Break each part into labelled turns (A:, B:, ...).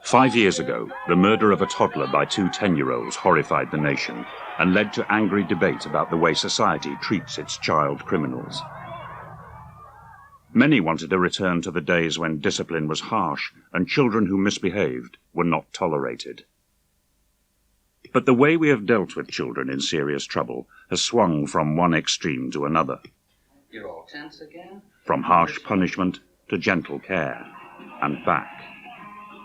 A: 5 years ago, the murder of a toddler by two 10-year-olds horrified the nation and led to angry debate about the way society treats its child criminals. Many wanted a return to the days when discipline was harsh and children who misbehaved were not tolerated. But the way we have dealt with children in serious trouble has swung from one extreme to another.
B: You're all tense again?
A: From harsh punishment to gentle care, and back.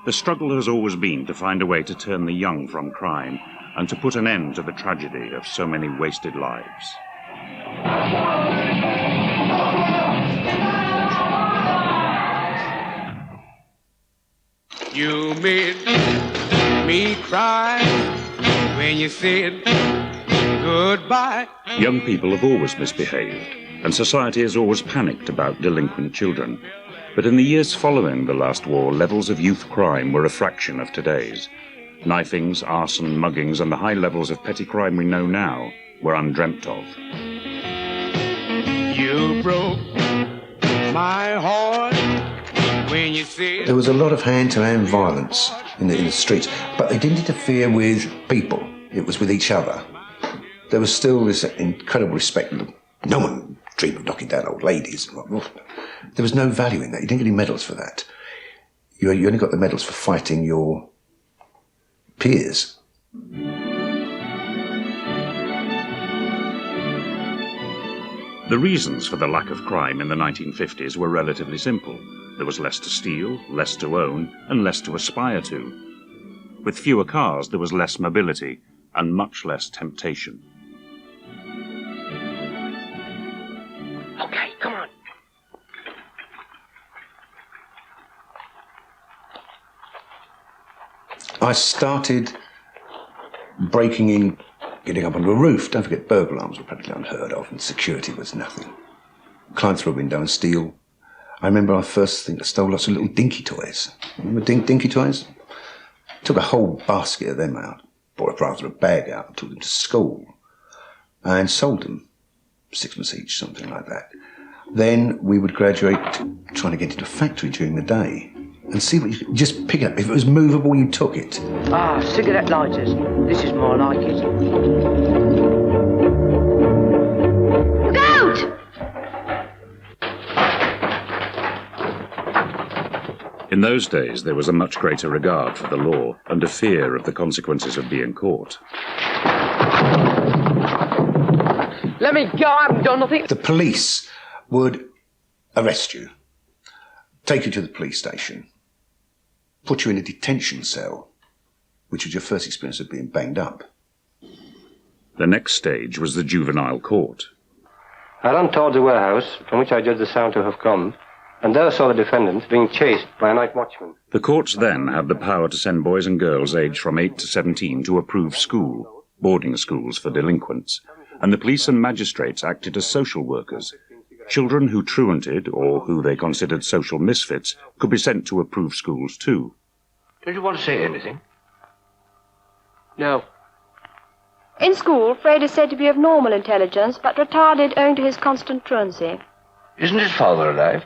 A: The struggle has always been to find a way to turn the young from crime and to put an end to the tragedy of so many wasted lives.
C: You made me cry when you said goodbye.
A: Young people have always misbehaved, and society has always panicked about delinquent children. But in the years following the last war, levels of youth crime were a fraction of today's. Knifings, arson, muggings, and the high levels of petty crime we know now were undreamt of.
C: You broke my heart when you said...
D: There was a lot of hand-to-hand violence in the streets, but they didn't interfere with people. It was with each other. There was still this incredible respect. No one dreamed of knocking down old ladies. There was no value in that. You didn't get any medals for that. You only got the medals for fighting your peers.
A: The reasons for the lack of crime in the 1950s were relatively simple. There was less to steal, less to own, and less to aspire to. With fewer cars, there was less mobility and much less temptation.
B: Okay, come on.
D: I started breaking in, getting up onto a roof. Don't forget, burglar alarms were practically unheard of, and security was nothing. Climb through a window and steal. I remember I first stole lots of little dinky toys. Remember dinky toys? Took a whole basket of them out, bought a bag out, and took them to school, and sold them, 6 each, something like that. Then we would graduate to trying to get into a factory during the day and see what you could just pick it up. If it was movable, you took it.
B: Ah, cigarette lighters. This is more like it.
E: Look out!
A: In those days, there was a much greater regard for the law and a fear of the consequences of being caught.
B: Let me go, I haven't done nothing.
D: The police would arrest you, take you to the police station, put you in a detention cell, which was your first experience of being banged up.
A: The next stage was the juvenile court.
F: I ran towards the warehouse from which I judged the sound to have come, and there saw the defendant being chased by a night watchman.
A: The courts then had the power to send boys and girls aged from 8 to 17 to approved school, boarding schools for delinquents, and the police and magistrates acted as social workers. Children who truanted, or who they considered social misfits, could be sent to approved schools too.
B: Don't you want to say anything? No.
E: In school, Fred is said to be of normal intelligence, but retarded owing to his constant truancy.
B: Isn't his father alive?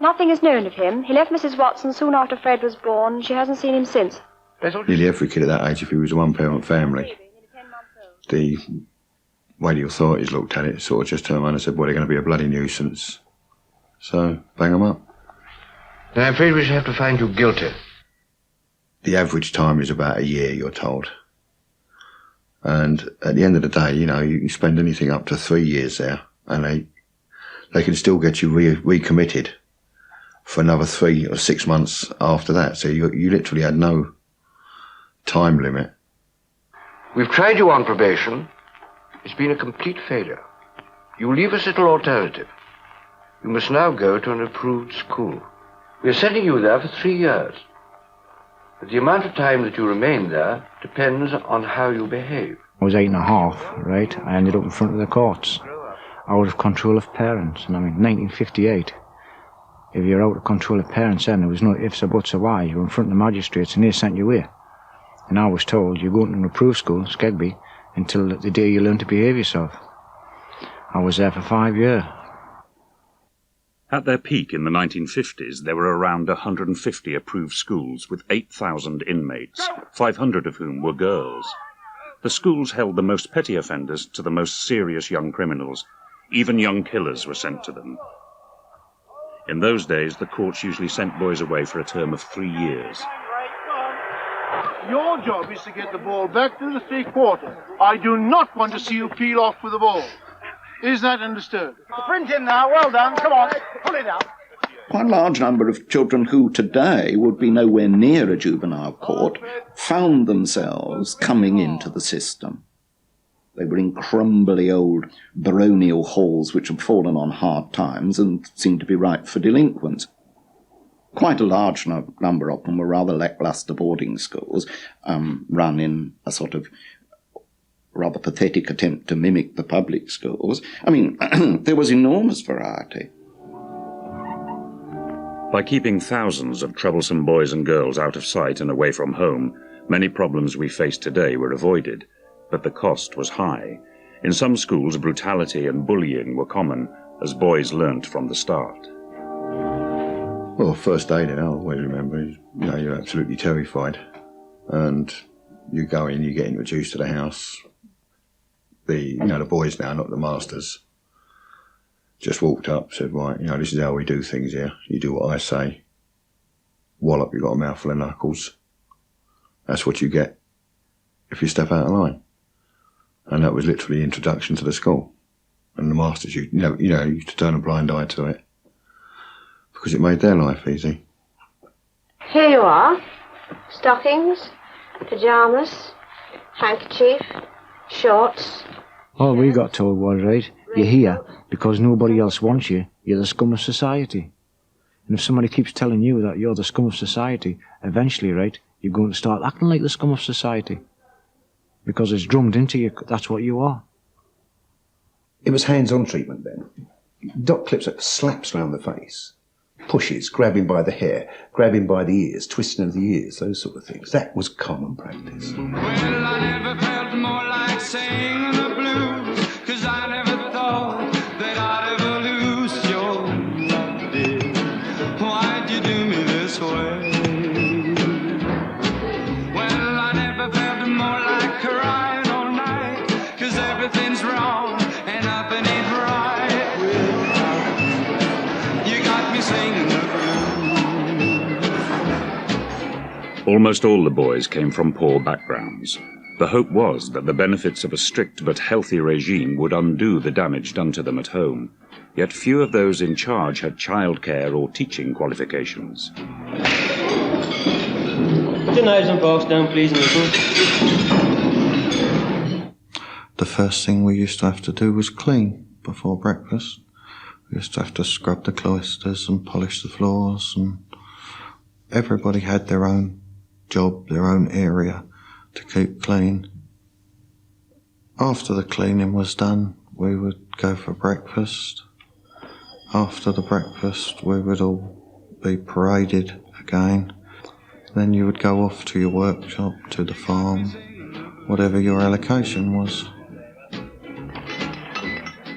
E: Nothing is known of him. He left Mrs. Watson soon after Fred was born, and she hasn't seen him since.
G: Nearly every kid at that age, if he was a one-parent family, the way the authorities looked at it, sort of just turned around and said, well, they're going to be a bloody nuisance. So, bang them up.
B: Then I'm afraid we shall have to find you guilty.
G: The average time is about a year, you're told. And at the end of the day, you know, you can spend anything up to 3 years there, and they can still get you recommitted for another 3 or 6 months after that. So you literally had no time limit.
B: We've tried you on probation. It's been a complete failure. You leave us little alternative. You must now go to an approved school. We're sending you there for 3 years. But the amount of time that you remain there depends on how you behave.
H: I was 8.5, right? I ended up in front of the courts, out of control of parents. And I mean, 1958, if you're out of control of parents then, there was no ifs or buts or whys. You were in front of the magistrates and they sent you here. And I was told, you're going to an approved school, Skegby, until the day you learn to behave yourself. I was there for 5 years.
A: At their peak in the 1950s, there were around 150 approved schools with 8,000 inmates, 500 of whom were girls. The schools held the most petty offenders to the most serious young criminals. Even young killers were sent to them. In those days, the courts usually sent boys away for a term of 3 years.
I: Your job is to get the ball back to the three-quarter. I do not want to see you peel off with the ball. Is that understood?
J: Sprint in now, well done, come on, pull it up.
K: Quite a large number of children who today would be nowhere near a juvenile court found themselves coming into the system. They were in crumbly old baronial halls which had fallen on hard times and seemed to be ripe for delinquents. Quite a large number of them were rather lacklustre boarding schools, run in a sort of rather pathetic attempt to mimic the public schools. I mean, there was enormous variety.
A: By keeping thousands of troublesome boys and girls out of sight and away from home, many problems we face today were avoided, but the cost was high. In some schools, brutality and bullying were common, as boys learnt from the start.
G: Well, first day then, I always remember, you're absolutely terrified. And you go in, you get introduced to the house. The boys now, not the masters, just walked up, said, right, this is how we do things here. You do what I say. Wallop, you've got a mouthful of knuckles. That's what you get if you step out of line. And that was literally introduction to the school. And the masters, you used to turn a blind eye to it because it made their life easy.
E: Here you are. Stockings, pyjamas, handkerchief, shorts.
H: All we got told was, right, you're here because nobody else wants you. You're the scum of society. And if somebody keeps telling you that you're the scum of society, eventually, right, you're going to start acting like the scum of society. Because it's drummed into you, that's what you are.
D: It was hands-on treatment then. Doc clips like slaps round the face, pushes, grabbing by the hair, grabbing by the ears, twisting of the ears, those sort of things. That was common practice.
C: Well, I never felt more like singing the blues, 'cause I never thought that I'd ever lose your love, dear. Why'd you do me this way? Well, I never felt more like crying all night, 'cause everything's wrong and nothing ain't right without you. You got me singing the blues.
A: Almost all the boys came from poor backgrounds. The hope was that the benefits of a strict but healthy regime would undo the damage done to them at home. Yet few of those in charge had childcare or teaching qualifications.
L: Put your knives and forks down, please, Nicholas.
G: The first thing we used to have to do was clean before breakfast. We used to have to scrub the cloisters and polish the floors, and everybody had their own job, their own area to keep clean. After the cleaning was done, we would go for breakfast. After the breakfast, we would all be paraded again. Then you would go off to your workshop, to the farm, whatever your allocation was.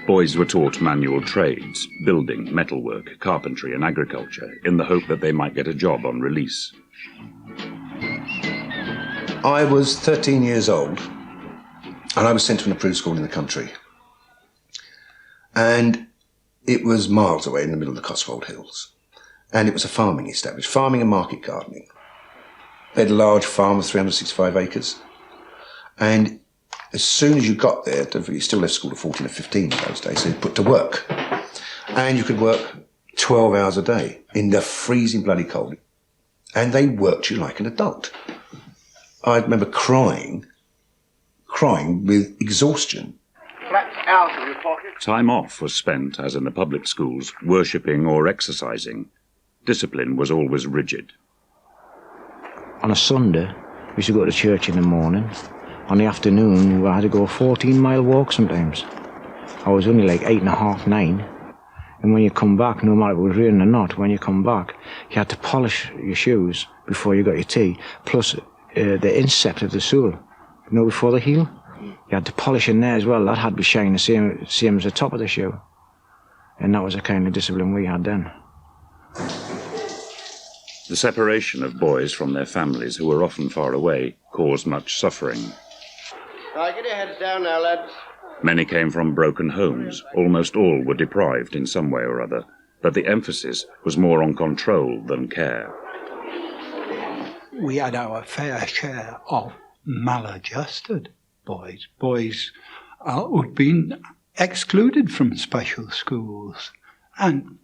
A: Boys were taught manual trades, building, metalwork, carpentry and agriculture, in the hope that they might get a job on release.
D: I was 13 years old, and I was sent to an approved school in the country. And it was miles away in the middle of the Cotswold Hills. And it was a farming establishment, farming and market gardening. They had a large farm of 365 acres. And as soon as you got there, you still left school at 14 or 15 in those days, so you put to work. And you could work 12 hours a day in the freezing bloody cold. And they worked you like an adult. I remember crying with exhaustion.
I: Out of your pocket.
A: Time off was spent, as in the public schools, worshipping or exercising. Discipline was always rigid.
H: On a Sunday, we used to go to church in the morning. On the afternoon, we had to go a 14-mile walk sometimes. I was only like 8.5, 9. And when you come back, no matter if it was raining or not, when you come back, you had to polish your shoes before you got your tea, plus the instep of the sole, before the heel. You had to polish in there as well. That had to be shining the same as the top of the shoe. And that was the kind of discipline we had then.
A: The separation of boys from their families, who were often far away, caused much suffering.
J: Right, get your heads down now, lads.
A: Many came from broken homes. Almost all were deprived in some way or other, but the emphasis was more on control than care.
M: We had our fair share of maladjusted boys, boys who'd been excluded from special schools, and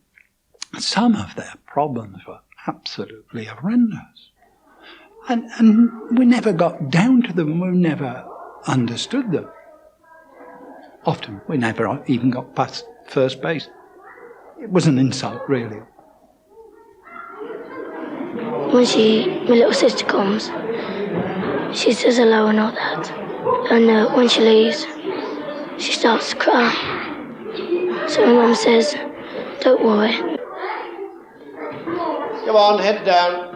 M: some of their problems were absolutely horrendous. And we never got down to them, we never understood them. Often we never even got past first base. It was an insult, really.
N: When my little sister comes, she says hello and all that. And when she leaves, she starts to cry. So my mum says, don't worry.
J: Come on, head down.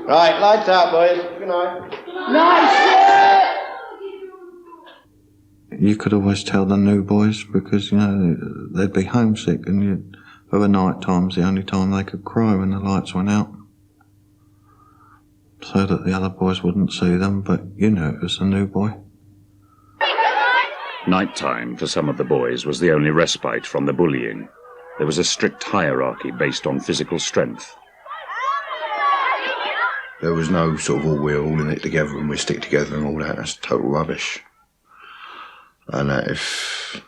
J: Right, lights out, boys. Good night. Nice!
G: You could always tell the new boys because, you know, they'd be homesick and over night time's the only time they could cry when the lights went out. So that the other boys wouldn't see them, but you knew it was a new boy.
A: Nighttime for some of the boys was the only respite from the bullying. There was a strict hierarchy based on physical strength.
G: There was no sort of, we're all in it together and we stick together and all that. That's total rubbish. And if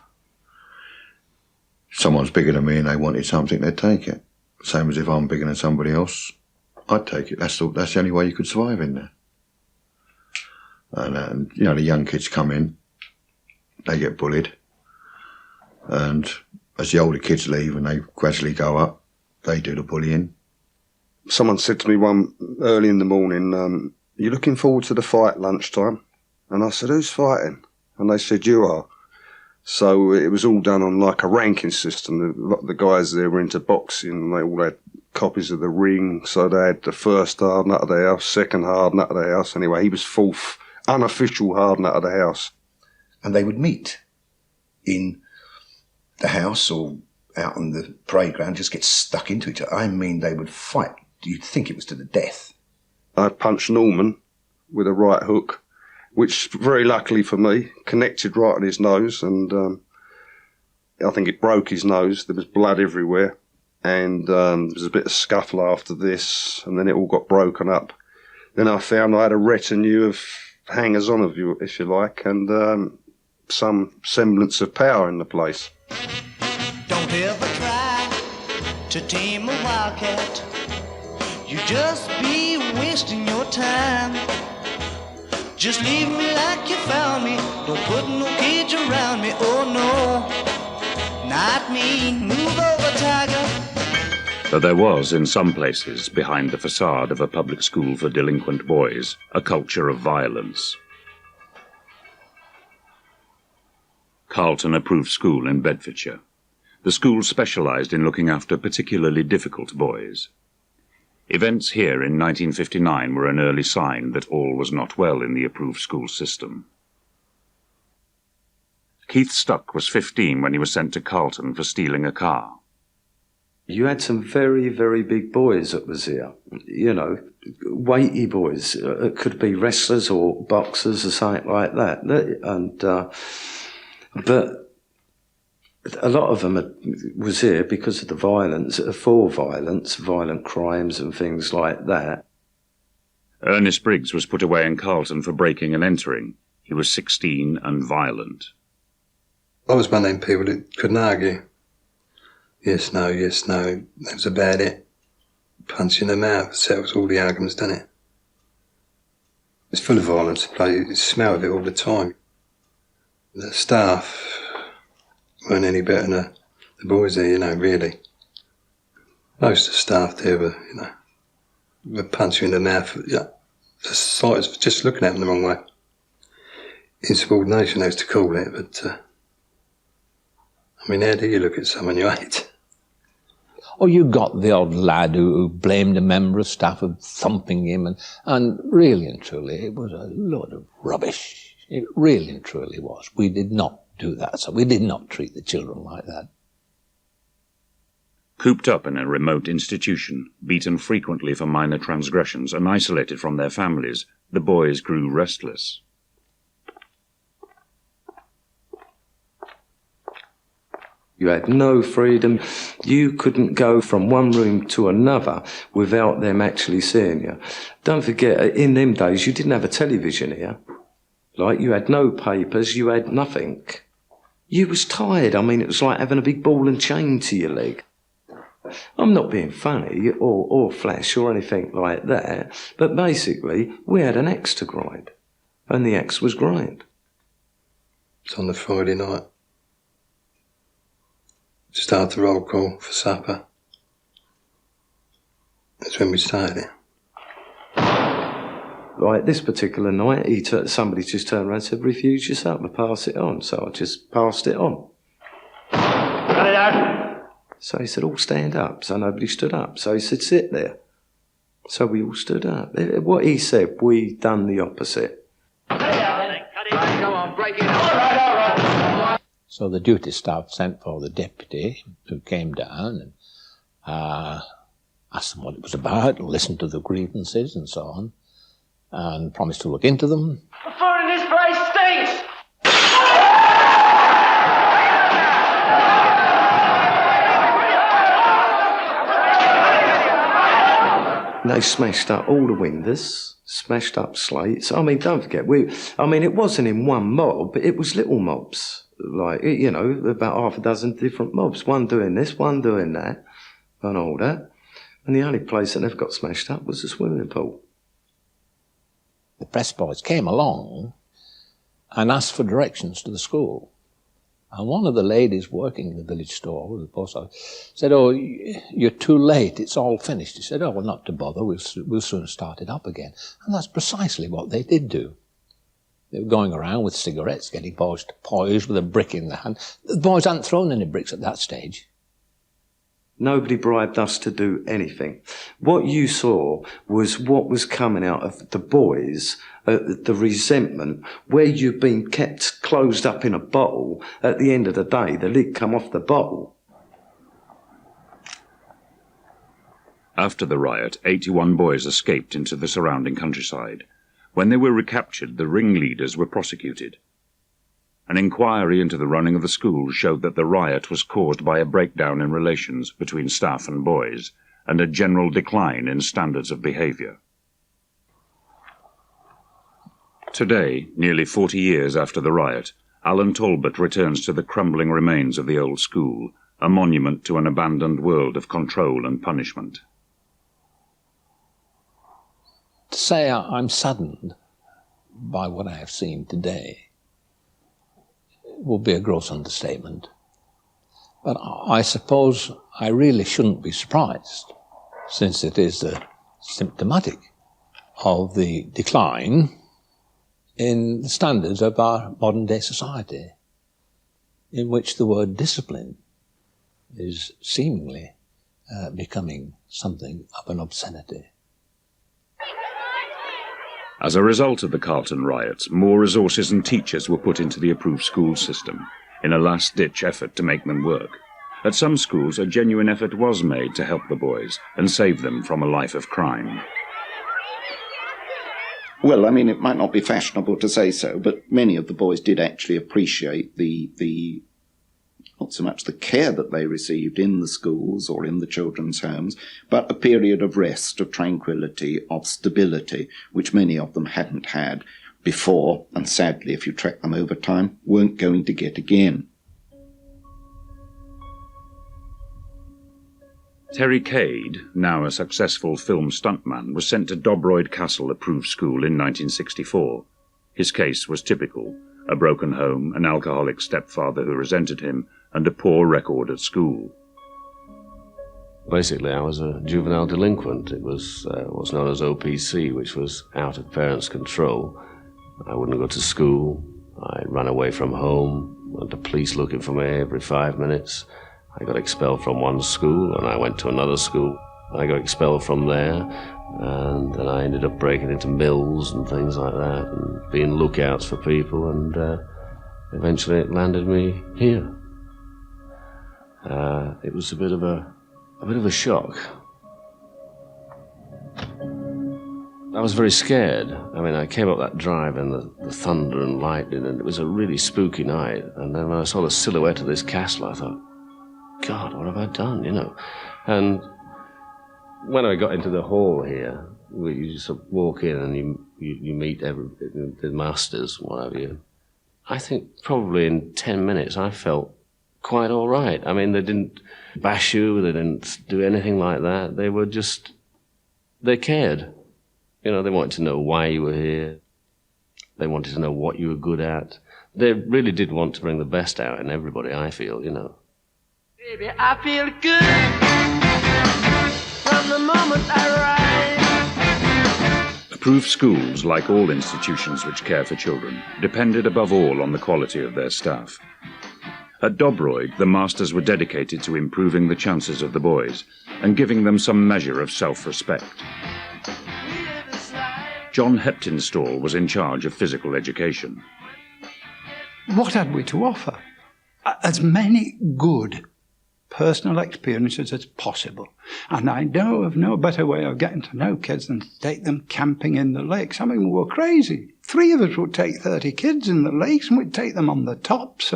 G: someone's bigger than me and they wanted something, they'd take it. Same as if I'm bigger than somebody else, I'd take it. That's the only way you could survive in there. And you know, the young kids come in, they get bullied. And as the older kids leave and they gradually go up, they do the bullying.
O: Someone said to me one early in the morning, "You looking forward to the fight lunchtime?" And I said, "Who's fighting?" And they said, "You are." So it was all done on like a ranking system. A lot of the guys there were into boxing and they all had copies of The Ring. So they had the first hard nut of the house, second hard nut of the house. Anyway, he was fourth, unofficial hard nut of the house.
D: And they would meet in the house or out on the parade ground, just get stuck into each other. I mean, they would fight. You'd think it was to the death.
O: I punched Norman with a right hook, which very luckily for me connected right on his nose, and I think it broke his nose. There was blood everywhere, and there was a bit of scuffle after this, and then it all got broken up. Then I found I had a retinue of hangers-on, of you, if you like, and some semblance of power in the place.
C: Don't ever try to tame a wildcat. You just be wasting your time. Just leave me like you found me. Don't put no cage around me. Oh no, not me. Move over, tiger.
A: But there was, in some places, behind the facade of a public school for delinquent boys, a culture of violence. Carlton approved school in Bedfordshire. The school specialised in looking after particularly difficult boys. Events here in 1959 were an early sign that all was not well in the approved school system. Keith Stuck was 15 when he was sent to Carlton for stealing a car.
P: You had some very, very big boys that was here, you know, weighty boys. It could be wrestlers or boxers or something like that. And but a lot of them was here because of the violence, for violence, violent crimes and things like that.
A: Ernest Briggs was put away in Carlton for breaking and entering. He was 16 and violent.
Q: I was one of them people that couldn't argue. Yes, no, that was about it. Punch in the mouth, settles all the arguments, doesn't it? It's full of violence, the place. You smell of it all the time. The staff weren't any better than the boys there, you know, really. Most of the staff there were, you know, would punch you in the mouth, yeah, just looking at them the wrong way. Insubordination, they used to call it, but, I mean, how do you look at someone you hate?
R: Or you got the odd lad who blamed a member of staff for thumping him, and really and truly, it was a load of rubbish. It really and truly was. We did not do that. So we did not treat the children like that.
A: Cooped up in a remote institution, beaten frequently for minor transgressions and isolated from their families, the boys grew restless.
P: You had no freedom. You couldn't go from one room to another without them actually seeing you. Don't forget, in them days, you didn't have a television here. Like, you had no papers, you had nothing. You was tired. I mean, it was like having a big ball and chain to your leg. I'm not being funny or flash or anything like that, but basically, we had an axe to grind, and the axe was grind.
Q: It's on the Friday night. Start the roll call for supper. That's when we started it.
P: Like this particular night, somebody just turned around and said, refuse your supper, pass it on. So I just passed it on.
J: Cut it out.
P: So he said, all stand up. So nobody stood up. So he said, sit there. So we all stood up. What he said, we done the opposite.
J: Cut it out, then. Cut it out. Come on, break it. All right.
R: So the duty staff sent for the deputy, who came down and asked them what it was about, listened to the grievances and so on, and promised to look into them.
J: The food in this place stinks!
P: They smashed up all the windows, smashed up slates. I mean, don't forget, it wasn't in one mob, it was little mobs. Like, you know, about half a dozen different mobs. One doing this, one doing that, and all that. And the only place that never got smashed up was the swimming pool.
R: The press boys came along and asked for directions to the school. And one of the ladies working in the village store, the post office, said, oh, you're too late, it's all finished. He said, oh, well, not to bother, we'll soon start it up again. And that's precisely what they did do. They were going around with cigarettes, getting boys to poise with a brick in the hand. The boys hadn't thrown any bricks at that stage.
P: Nobody bribed us to do anything. What you saw was what was coming out of the boys, the resentment, where you've been kept closed up in a bottle. At the end of the day, the lid come off the bottle.
A: After the riot, 81 boys escaped into the surrounding countryside. When they were recaptured, the ringleaders were prosecuted. An inquiry into the running of the school showed that the riot was caused by a breakdown in relations between staff and boys, and a general decline in standards of behaviour. Today, nearly 40 years after the riot, Alan Talbot returns to the crumbling remains of the old school, a monument to an abandoned world of control and punishment.
R: To say I'm saddened by what I have seen today would be a gross understatement. But I suppose I really shouldn't be surprised, since it is symptomatic of the decline in the standards of our modern-day society, in which the word discipline is seemingly becoming something of an obscenity.
A: As a result of the Carlton riots, more resources and teachers were put into the approved school system, in a last-ditch effort to make them work. At some schools, a genuine effort was made to help the boys and save them from a life of crime.
K: Well, I mean, it might not be fashionable to say so, but many of the boys did actually appreciate the not so much the care that they received in the schools or in the children's homes, but a period of rest, of tranquility, of stability, which many of them hadn't had before, and sadly, if you track them over time, weren't going to get again.
A: Terry Cade, now a successful film stuntman, was sent to Dobroyd Castle Approved School in 1964. His case was typical: a broken home, an alcoholic stepfather who resented him, and a poor record at school.
S: Basically, I was a juvenile delinquent. It was what's known as OPC, which was out of parents' control. I wouldn't go to school. I ran away from home, went to police looking for me every 5 minutes. I got expelled from one school, and I went to another school. I got expelled from there, and then I ended up breaking into mills and things like that, and being lookouts for people, and eventually it landed me here. It was a bit of a shock. I was very scared. I mean, I came up that drive and the thunder and lightning, and it was a really spooky night. And then when I saw the silhouette of this castle, I thought, God, what have I done, you know? And when I got into the hall here, you just walk in and you meet the masters, what have you. I think probably in 10 minutes I felt quite all right. I mean, they didn't bash you, they didn't do anything like that. They were just, they cared. You know, they wanted to know why you were here. They wanted to know what you were good at. They really did want to bring the best out in everybody, I feel, you know.
J: Baby, I feel good from the moment I rise.
A: Approved schools, like all institutions which care for children, depended above all on the quality of their staff. At Dobroyd, the masters were dedicated to improving the chances of the boys and giving them some measure of self-respect. John Heptinstall was in charge of physical education.
M: What had we to offer? As many good personal experiences as possible. And I know of no better way of getting to know kids than to take them camping in the lakes. I mean, we were crazy. 3 of us would take 30 kids in the lakes and we'd take them on the tops.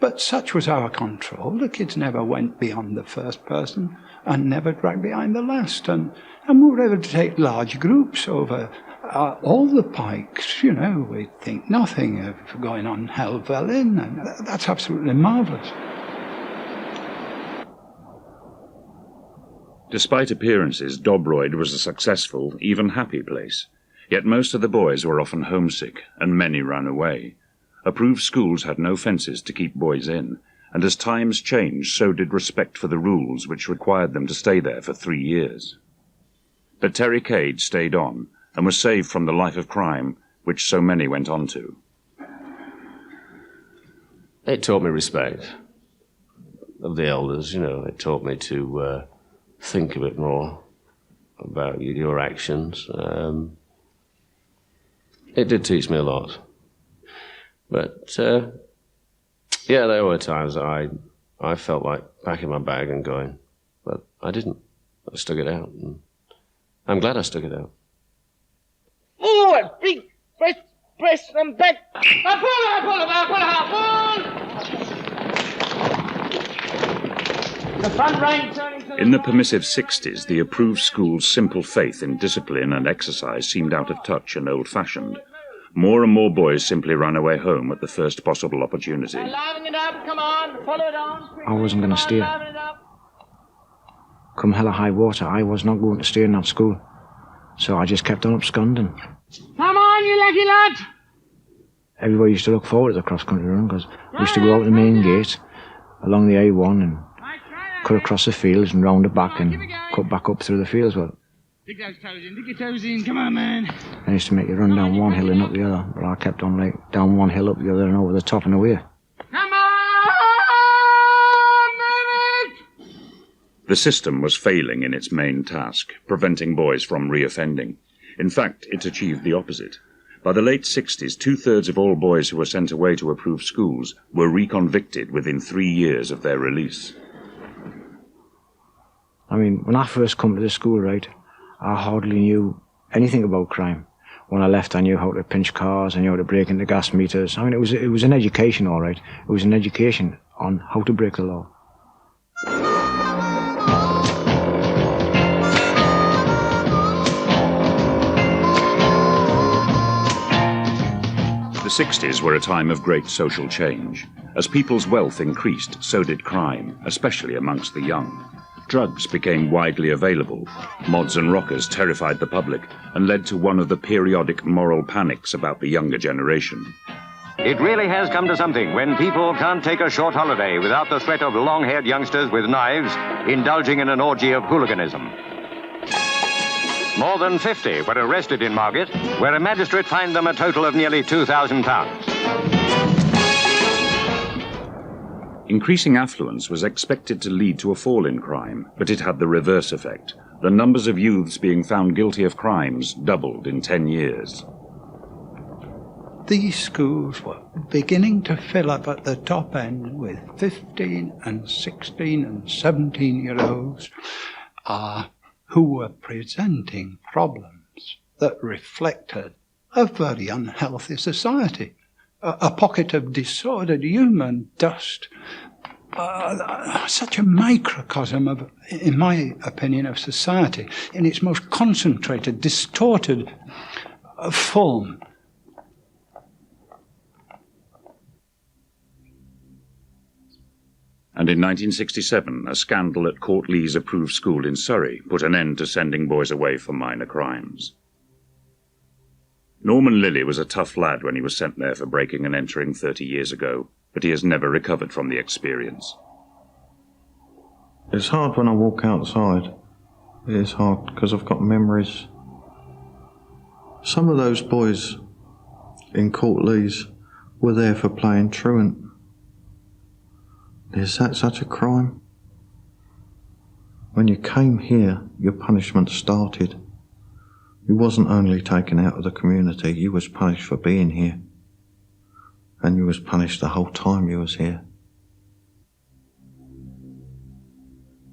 M: But such was our control. The kids never went beyond the first person and never dragged behind the last. And we were able to take large groups over all the pikes, you know. We'd think nothing of going on Helvellyn, and that's absolutely marvellous.
A: Despite appearances, Dobroyd was a successful, even happy place. Yet most of the boys were often homesick, and many ran away. Approved schools had no fences to keep boys in, and as times changed, so did respect for the rules which required them to stay there for 3 years. But Terry Cade stayed on, and was saved from the life of crime which so many went on to.
S: It taught me respect of the elders, you know. It taught me to think a bit more about your actions. It did teach me a lot. But, yeah, there were times that I felt like packing my bag and going, but I didn't. I stuck it out, and I'm glad I stuck it out.
J: Forward, big, press, and back. I pull. The front rank turning to the...
A: In the permissive 60s, the approved school's simple faith in discipline and exercise seemed out of touch and old-fashioned. More and more boys simply ran away home at the first possible opportunity.
J: Liven it up, come on, follow it on.
H: I wasn't going to stay. Come hell or high water, I was not going to stay in that school. So I just kept on absconding.
J: Come on, you lucky lad!
H: Everybody used to look forward to the cross-country run because we used to go out the main gate along the A1 and cut across the fields and round the back and cut back up through the fields. Well,
J: dig those toes in, dig your toes in, come on, man.
H: I used to make you run down one hill and up the other, but I kept on like down one hill, up the other, and over the top and away.
J: Come on, move it!
A: The system was failing in its main task, preventing boys from reoffending. In fact, it achieved the opposite. By the late 60s, 2/3 of all boys who were sent away to approved schools were reconvicted within 3 years of their release.
H: I mean, when I first come to the school, right, I hardly knew anything about crime. When I left, I knew how to pinch cars, I knew how to break into gas meters. I mean, it was an education, all right. It was an education on how to break the law.
A: The 60s were a time of great social change. As people's wealth increased, so did crime, especially amongst the young. Drugs became widely available. Mods and rockers terrified the public and led to one of the periodic moral panics about the younger generation.
T: It really has come to something when people can't take a short holiday without the threat of long-haired youngsters with knives indulging in an orgy of hooliganism. More than 50 were arrested in Margate, where a magistrate fined them a total of nearly £2,000.
A: Increasing affluence was expected to lead to a fall in crime, but it had the reverse effect. The numbers of youths being found guilty of crimes doubled in 10 years.
M: these schools were beginning to fill up at the top end with 15 and 16 and 17-year-olds who were presenting problems that reflected a very unhealthy society, a pocket of disordered human dust, such a microcosm of, in my opinion, of society in its most concentrated, distorted form.
A: And in 1967, a scandal at Court Lees approved school in Surrey put an end to sending boys away for minor crimes. Norman Lilly was a tough lad when he was sent there for breaking and entering 30 years ago, but he has never recovered from the experience.
G: It's hard when I walk outside. It is hard because I've got memories. Some of those boys in Court Lees were there for playing truant. Is that such a crime? When you came here, your punishment started. You wasn't only taken out of the community, you was punished for being here. And you was punished the whole time you was here.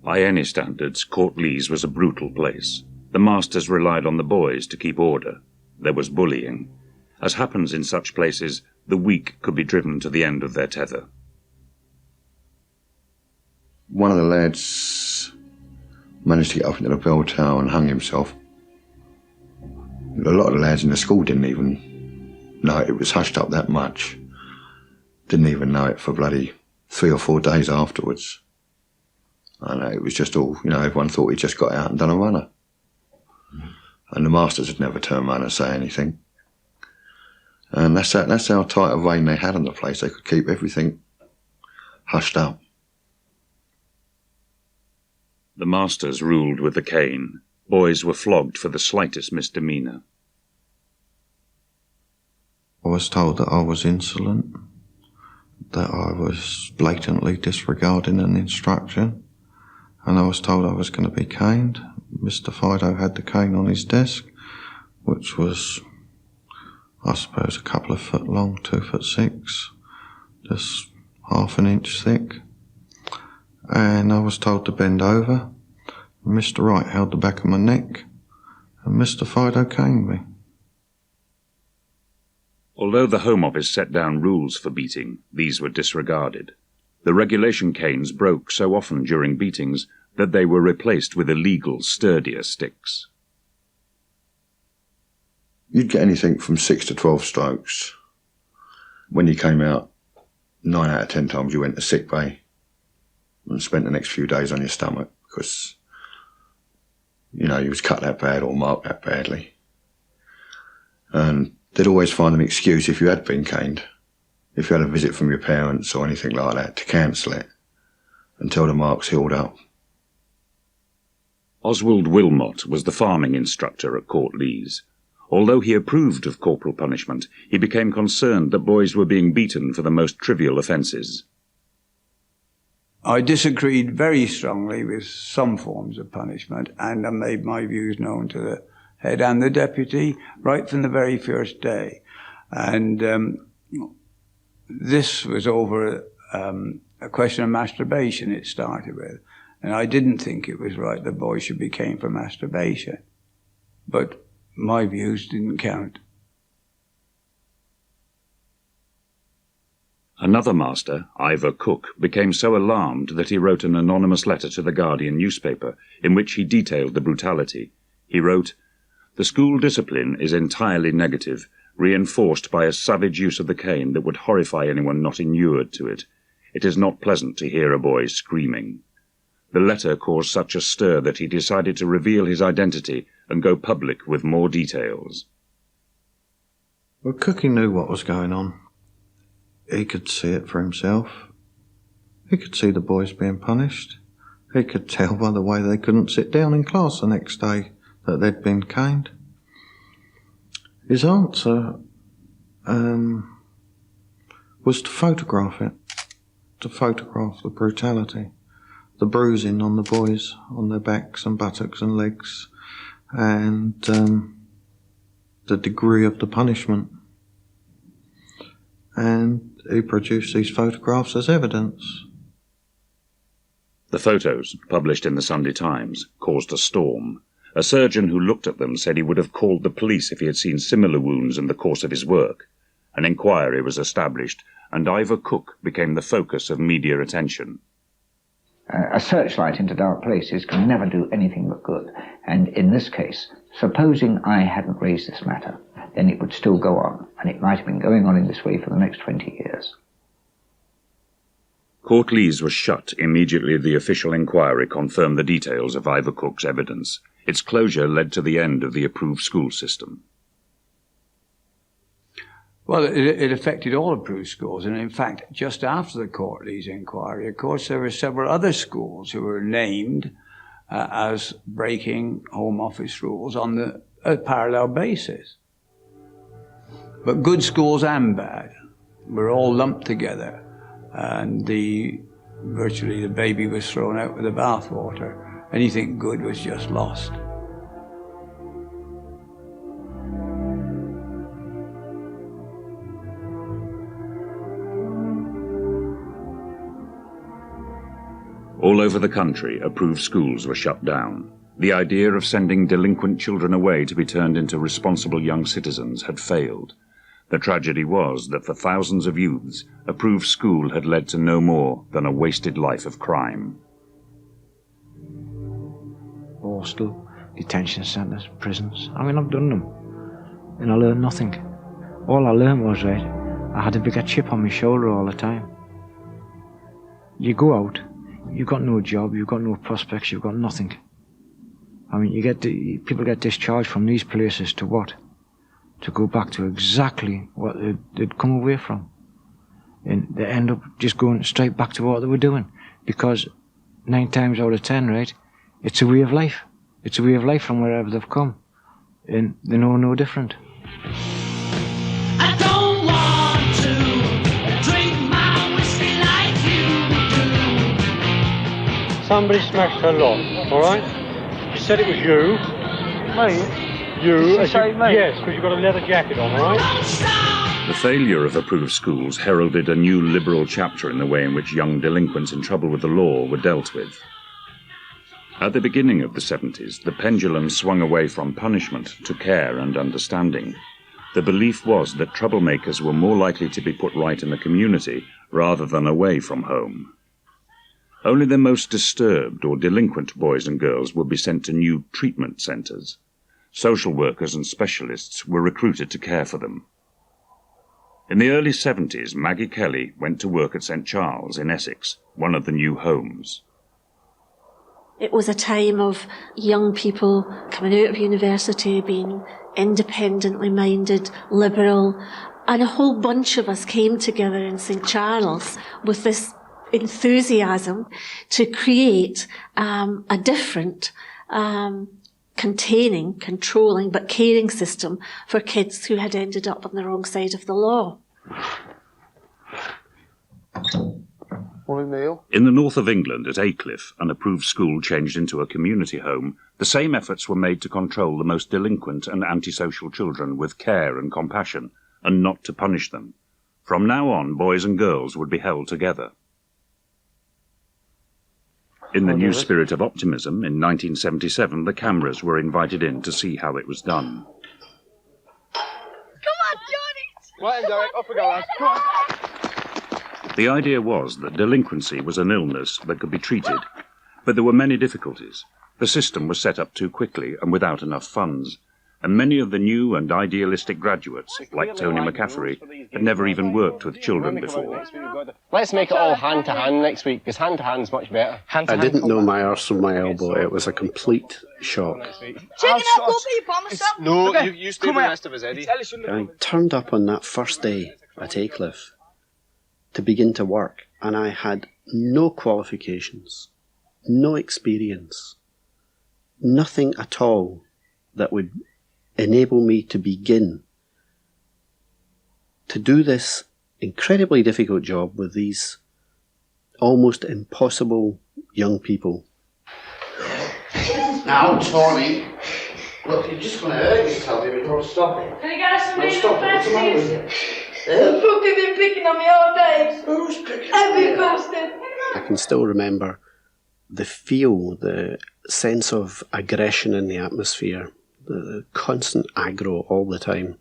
A: By any standards, Court Lees was a brutal place. The masters relied on the boys to keep order. There was bullying. As happens in such places, the weak could be driven to the end of their tether.
G: One of the lads managed to get up into the bell tower and hung himself. A lot of the lads in the school didn't even know it. It was hushed up that much. Didn't even know it for bloody 3 or 4 days afterwards. I know, it was just all, everyone thought he just got out and done a runner. And the masters had never turned around and say anything. And that's how tight a rein they had on the place. They could keep everything hushed up.
A: The masters ruled with the cane. Boys were flogged for the slightest misdemeanour.
G: I was told that I was insolent, that I was blatantly disregarding an instruction, and I was told I was going to be caned. Mr. Fido had the cane on his desk, which was, I suppose, a couple of foot long, 2'6", just half an inch thick. And I was told to bend over. Mr. Wright held the back of my neck, and Mr. Fido caned me.
A: Although the Home Office set down rules for beating, these were disregarded. The regulation canes broke so often during beatings that they were replaced with illegal, sturdier sticks.
G: You'd get anything from 6 to 12 strokes. When you came out, 9 out of 10 times you went to sick bay and spent the next few days on your stomach because, you was cut that bad or marked that badly. And they'd always find an excuse if you had been caned, if you had a visit from your parents or anything like that, to cancel it until the marks healed up.
A: Oswald Wilmot was the farming instructor at Court Lees. Although he approved of corporal punishment, he became concerned that boys were being beaten for the most trivial offences.
U: I disagreed very strongly with some forms of punishment, and I made my views known to the head and the deputy right from the very first day. And this was over a question of masturbation, it started with. And I didn't think it was right that boys should be caned for masturbation. But my views didn't count.
A: Another master, Ivor Cook, became so alarmed that he wrote an anonymous letter to the Guardian newspaper in which he detailed the brutality. He wrote, "The school discipline is entirely negative, reinforced by a savage use of the cane that would horrify anyone not inured to it. It is not pleasant to hear a boy screaming." The letter caused such a stir that he decided to reveal his identity and go public with more details.
G: Well, Cookie knew what was going on. He could see it for himself. He could see the boys being punished. He could tell by the way they couldn't sit down in class the next day that they'd been caned. His answer was to photograph it, to photograph the brutality, the bruising on the boys, on their backs and buttocks and legs, and the degree of the punishment. and who produced these photographs as evidence.
A: The photos, published in the Sunday Times, caused a storm. A surgeon who looked at them said he would have called the police if he had seen similar wounds in the course of his work. An inquiry was established, and Ivor Cook became the focus of media attention.
F: A searchlight into dark places can never do anything but good. And in this case, supposing I hadn't raised this matter, then it would still go on, and it might have been going on in this way for the next 20 years.
A: Court Lees was shut immediately the official inquiry confirmed the details of Ivor Cook's evidence. Its closure led to the end of the approved school system.
U: Well, it affected all approved schools, and in fact, just after the Court Lees inquiry, of course, there were several other schools who were named as breaking Home Office rules on a parallel basis. But good schools and bad were all lumped together, and virtually the baby was thrown out with the bathwater. Anything good was just lost.
A: All over the country, approved schools were shut down. The idea of sending delinquent children away to be turned into responsible young citizens had failed. The tragedy was that for thousands of youths, approved school had led to no more than a wasted life of crime.
H: Hostel, detention centres, prisons. I mean, I've done them. And I learned nothing. All I learned was, right, I had a bigger chip on my shoulder all the time. You go out, you've got no job, you've got no prospects, you've got nothing. I mean, people get discharged from these places to what? To go back to exactly what they'd come away from. And they end up just going straight back to what they were doing. Because 9 times out of 10, right, it's a way of life. It's a way of life from wherever they've come. And they know no different.
C: I don't want to drink my whiskey like you do.
V: Somebody smashed her lock, alright? She said it was you.
F: Me?
V: You,
F: Did she say me?
V: Yes, because you've got a leather jacket on, alright?
A: The failure of approved schools heralded a new liberal chapter in the way in which young delinquents in trouble with the law were dealt with. At the beginning of the 70s, the pendulum swung away from punishment to care and understanding. The belief was that troublemakers were more likely to be put right in the community rather than away from home. Only the most disturbed or delinquent boys and girls would be sent to new treatment centres. Social workers and specialists were recruited to care for them. In the early 70s, Maggie Kelly went to work at St Charles in Essex, one of the new homes.
W: It was a time of young people coming out of university, being independently minded, liberal, and a whole bunch of us came together in St Charles with this enthusiasm to create a different containing, controlling, but caring system for kids who had ended up on the wrong side of the law.
I: Morning, Neil.
A: In the north of England, at Aycliffe, an approved school changed into a community home, the same efforts were made to control the most delinquent and antisocial children with care and compassion, and not to punish them. From now on, boys and girls would be held together. In the new spirit of optimism, in 1977, the cameras were invited in to see how it was done.
C: Come on, Johnny!
J: Right, and Derek, off we go, lads. Come on.
A: The idea was that delinquency was an illness that could be treated, but there were many difficulties. The system was set up too quickly and without enough funds, and many of the new and idealistic graduates, like Tony McCaffrey, had never even worked with children before.
J: Let's make it all hand-to-hand next week, because hand-to-hand's much better.
X: I didn't know my arse from my elbow. It was a complete shock.
J: No, you stay with the rest of us, Eddie.
X: I turned up on that first day at Aycliffe to begin to work, and I had no qualifications, no experience, nothing at all that would enable me to begin to do this incredibly difficult job with these almost impossible young people.
K: Now, Tony, look, you're just going to hurt yourself if you don't stop it.
C: Can I get us some
K: No, stop it. What's the matter with you?
B: They've fucking been picking on me all day. Who's picking on you? Every bastard.
X: I can still remember the feel, the sense of aggression in the atmosphere, the constant aggro all the time,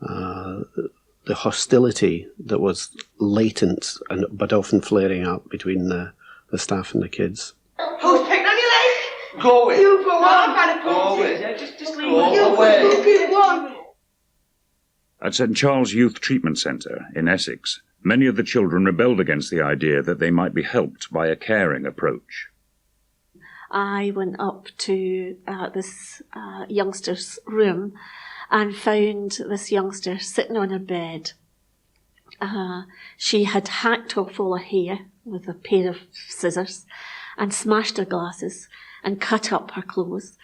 X: the hostility that was latent but often flaring up between the staff and the kids.
B: Who's picking on your leg?
J: Go away.
B: You for one.
J: I'm gonna go away.
B: Just
J: go away.
B: You for one.
A: At St Charles Youth Treatment Centre in Essex, many of the children rebelled against the idea that they might be helped by a caring approach.
W: I went up to this youngster's room and found this youngster sitting on her bed. She had hacked off all her hair with a pair of scissors and smashed her glasses and cut up her clothes.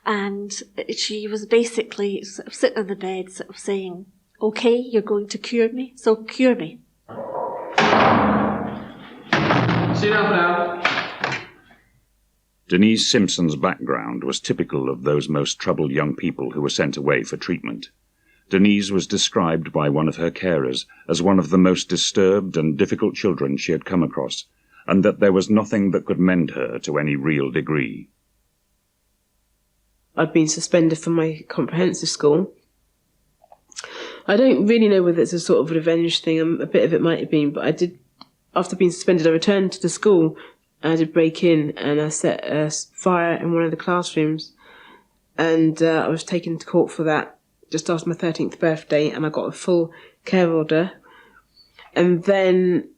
W: And she was basically sort of sitting on the bed sort of saying, "Okay, you're going to cure me, so cure me."
J: Sit down now.
A: Denise Simpson's background was typical of those most troubled young people who were sent away for treatment. Denise was described by one of her carers as one of the most disturbed and difficult children she had come across, and that there was nothing that could mend her to any real degree.
E: I'd been suspended from my comprehensive school. I don't really know whether it's a sort of revenge thing. A bit of it might have been, but I did, after being suspended, I returned to the school. I did break in and I set a fire in one of the classrooms, and I was taken to court for that just after my 13th birthday, and I got a full care order. And then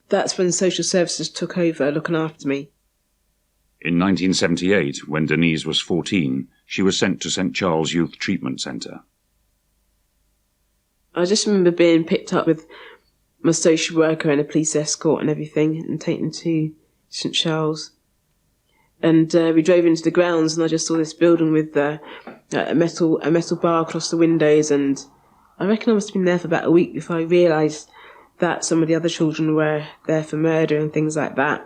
E: that's when social services took over looking after me.
A: In 1978, when Denise was 14, she was sent to St Charles Youth Treatment Centre.
E: I just remember being picked up with my social worker and a police escort and everything and taken to St Charles. And we drove into the grounds and I just saw this building with a metal bar across the windows, and I reckon I must have been there for about a week before I realised that some of the other children were there for murder and things like that.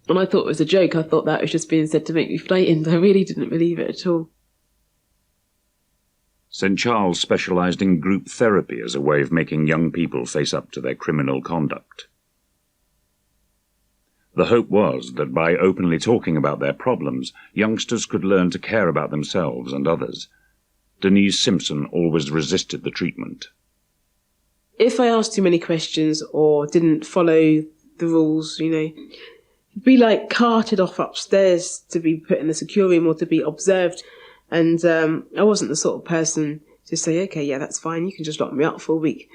E: And I thought it was a joke. I thought that was just being said to make me frightened. I really didn't believe it at all.
A: St Charles specialised in group therapy as a way of making young people face up to their criminal conduct. The hope was that by openly talking about their problems, youngsters could learn to care about themselves and others. Denise Simpson always resisted the treatment.
E: If I asked too many questions or didn't follow the rules, it'd be like carted off upstairs to be put in the secure room or to be observed. And I wasn't the sort of person to say, okay, yeah, that's fine, you can just lock me up for a week.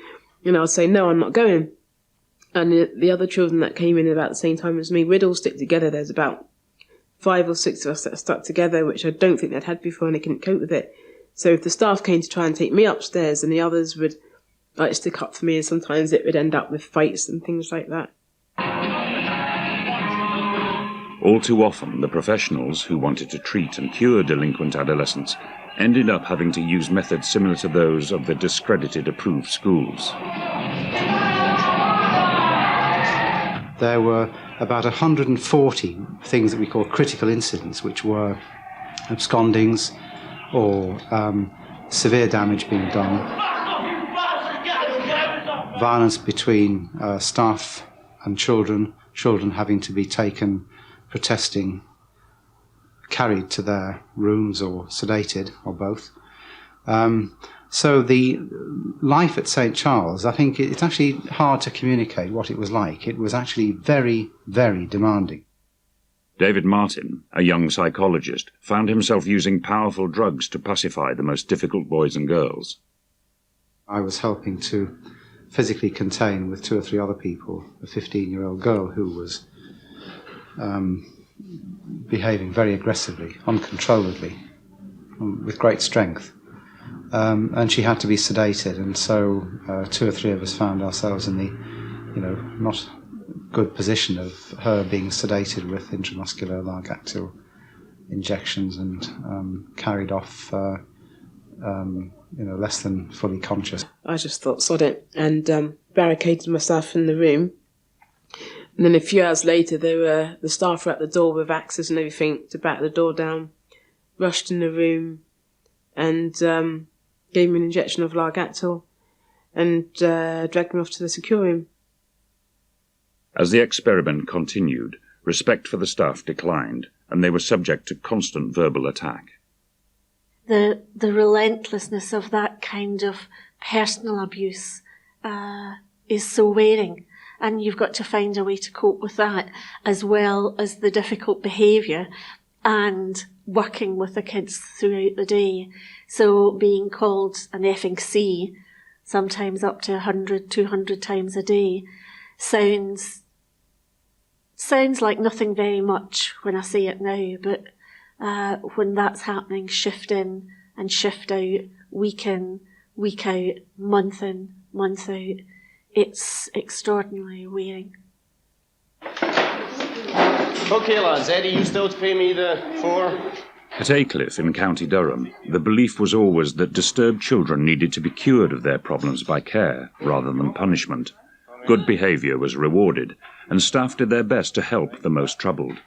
E: I'd say, no, I'm not going. And the other children that came in about the same time as me, we'd all stick together. There's about 5 or 6 of us that stuck together, which I don't think they'd had before, and they couldn't cope with it. So if the staff came to try and take me upstairs, and the others would stick up for me, and sometimes it would end up with fights and things like that.
A: All too often, the professionals who wanted to treat and cure delinquent adolescents ended up having to use methods similar to those of the discredited approved schools.
L: There were about 140 things that we call critical incidents, which were abscondings or severe damage being done, violence between staff and children having to be taken protesting, carried to their rooms or sedated, or both. So the life at St Charles, I think it's actually hard to communicate what it was like. It was actually very, very demanding.
A: David Martin, a young psychologist, found himself using powerful drugs to pacify the most difficult boys and girls.
L: I was helping to physically contain, with 2 or 3 other people, a 15-year-old girl who was behaving very aggressively, uncontrollably, with great strength. And she had to be sedated, and so 2 or 3 of us found ourselves in the, not good position of her being sedated with intramuscular Largactil injections and carried off, less than fully conscious.
E: I just thought, sod it, and barricaded myself in the room. And then a few hours later, the staff were at the door with axes and everything to batter the door down, rushed in the room, and gave me an injection of Largactil. and dragged me off to the secure room.
A: As the experiment continued, respect for the staff declined, and they were subject to constant verbal attack.
W: The relentlessness of that kind of personal abuse is so wearing, and you've got to find a way to cope with that, as well as the difficult behaviour and working with the kids throughout the day. So being called an effing C, sometimes up to 100, 200 times a day, sounds like nothing very much when I say it now, but when that's happening, shift in and shift out, week in, week out, month in, month out, it's extraordinarily wearing.
J: Okay, lads, Eddie, you still to pay me the 4?
A: At Aycliffe in County Durham, the belief was always that disturbed children needed to be cured of their problems by care rather than punishment. Good behaviour was rewarded, and staff did their best to help the most troubled.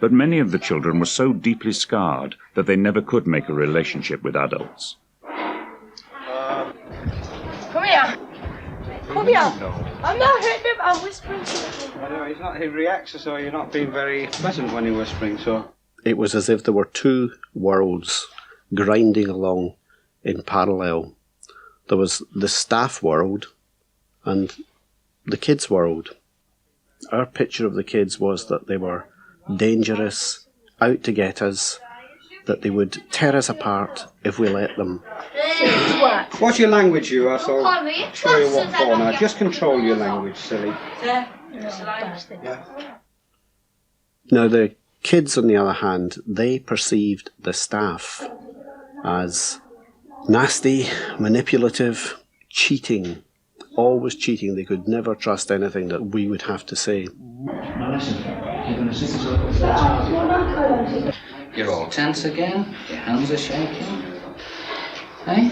A: But many of the children were so deeply scarred that they never could make a relationship with adults.
B: Come here. Come here. I'm not hurting him, I'm whispering to him.
L: I know, he's not, he reacts as though you're not being very pleasant when you're whispering, so...
X: It was as if there were two worlds grinding along in parallel. There was the staff world and the kids' world. Our picture of the kids was that they were dangerous, out to get us, that they would tear us apart if we let them.
L: What's your language, you asshole? Show you what for now. Just control your language, silly. Yeah.
X: Now, the kids, on the other hand, they perceived the staff as nasty, manipulative, cheating, always cheating. They could never trust anything that we would have to say.
D: Now listen, you're going to sit as You're all tense again, your hands are shaking. Eh?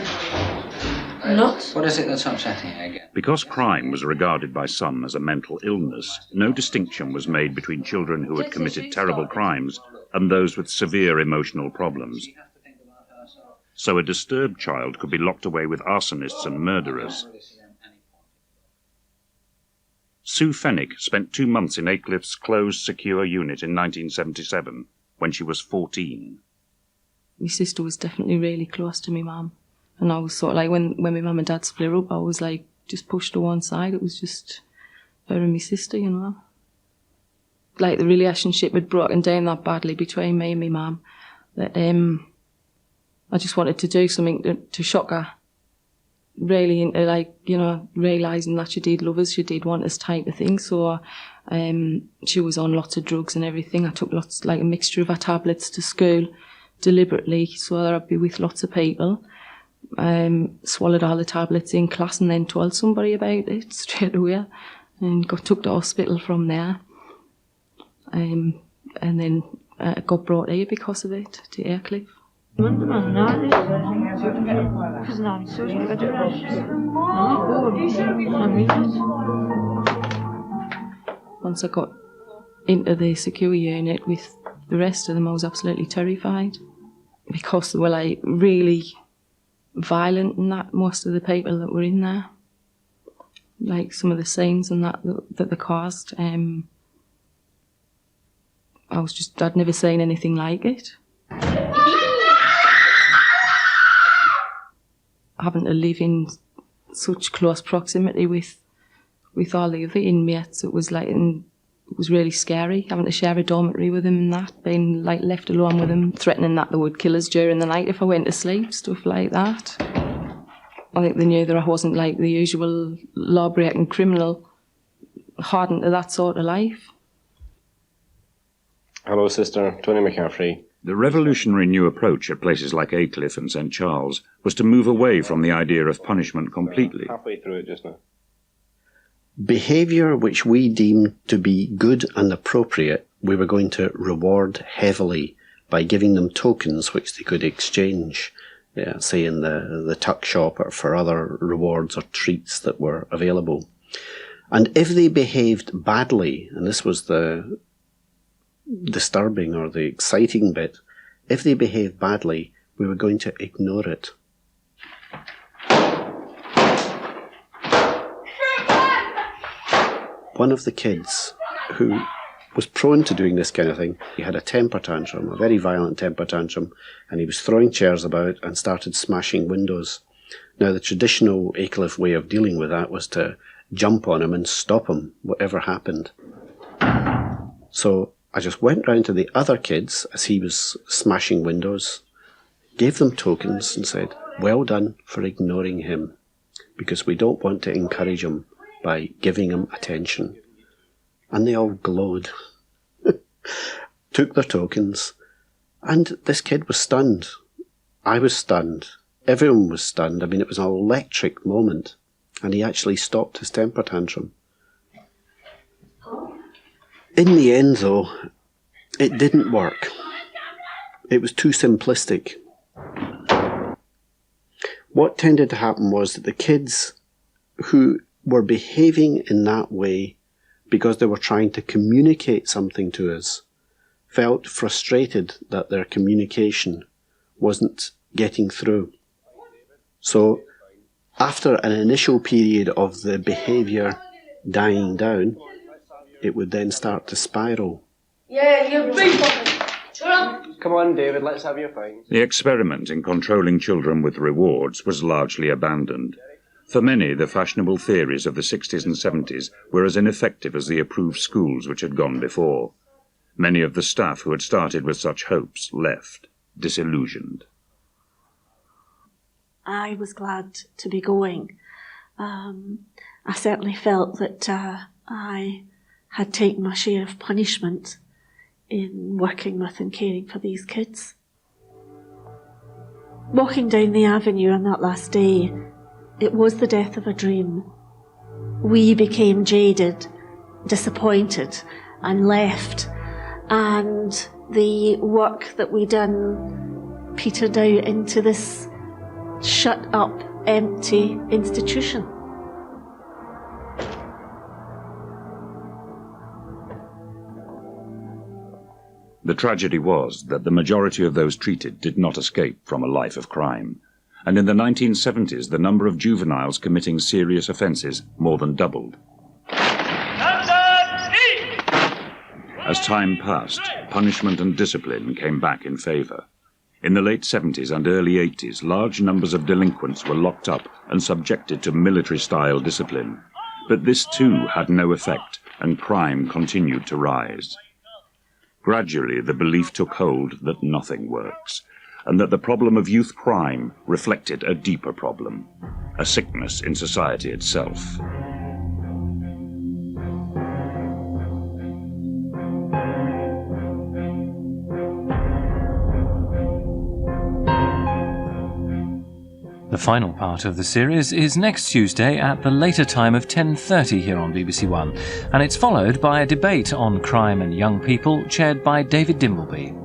B: Not.
D: What is it that's upsetting you again?
A: Because crime was regarded by some as a mental illness, no distinction was made between children who had committed terrible crimes and those with severe emotional problems. So a disturbed child could be locked away with arsonists and murderers. Sue Fennick spent 2 months in Aycliffe's closed secure unit in 1977 when she was 14.
N: My sister was definitely really close to my mum. And I was sort of like, when my mum and dad split up, I was like, just pushed to one side. It was just her and my sister, you know. Like, the relationship had broken down that badly between me and my mum that I just wanted to do something to shock her. Really into, like, you know, realising that she did love us, she did want us type of thing. So she was on lots of drugs and everything. I took lots, like a mixture of her tablets to school deliberately so that I'd be with lots of people. Swallowed all the tablets in class and then told somebody about it straight away and took to hospital from there. And then got brought here because of it to Aycliffe. Once I got into the secure unit with the rest of them, I was absolutely terrified because they were like really violent and that, most of the people that were in there. Like some of the scenes and that they caused. I'd never seen anything like it. Having to live in such close proximity with all the other inmates, it was like, and it was really scary having to share a dormitory with them and that, being like left alone with them, threatening that they would kill us during the night if I went to sleep, stuff like that. I think they knew that I wasn't like the usual law-breaking criminal, hardened to that sort of life.
J: Hello, Sister. Tony McCaffrey.
A: The revolutionary new approach at places like Aycliffe and St Charles was to move away from the idea of punishment completely.
J: Halfway through it just now.
X: Behaviour which we deemed to be good and appropriate, we were going to reward heavily by giving them tokens which they could exchange, say in the tuck shop or for other rewards or treats that were available. And if they behaved badly, and this was the disturbing or the exciting bit, if they behaved badly, we were going to ignore it. one of the kids who was prone to doing this kind of thing, he had a temper tantrum, a very violent temper tantrum, and he was throwing chairs about and started smashing windows. Now, the traditional Aycliffe way of dealing with that was to jump on him and stop him, whatever happened. So I just went round to the other kids as he was smashing windows, gave them tokens and said, well done for ignoring him, because we don't want to encourage him by giving him attention. And they all glowed, took their tokens, and this kid was stunned. I was stunned. Everyone was stunned. I mean, it was an electric moment, and he actually stopped his temper tantrum. In the end, though, it didn't work. It was too simplistic. What tended to happen was that the kids who were behaving in that way because they were trying to communicate something to us felt frustrated that their communication wasn't getting through. So after an initial period of the behaviour dying down, it would then start to spiral.
B: Yeah, you big
J: Come on, David, let's have your fine.
A: The experiment in controlling children with rewards was largely abandoned. For many, the fashionable theories of the 60s and 70s were as ineffective as the approved schools which had gone before. Many of the staff who had started with such hopes left, disillusioned.
W: I was glad to be going. I certainly felt that I had taken my share of punishment in working with and caring for these kids. Walking down the avenue on that last day, it was the death of a dream. We became jaded, disappointed, and left, and the work that we done petered out into this shut up, empty institution.
A: The tragedy was that the majority of those treated did not escape from a life of crime, and in the 1970s the number of juveniles committing serious offences more than doubled. As time passed, punishment and discipline came back in favour. In the late 70s and early 80s, large numbers of delinquents were locked up and subjected to military-style discipline. But this too had no effect, and crime continued to rise. Gradually, the belief took hold that nothing works, and that the problem of youth crime reflected a deeper problem, a sickness in society itself.
O: The final part of the series is next Tuesday at the later time of 10:30 here on BBC One, and it's followed by a debate on crime and young people chaired by David Dimbleby.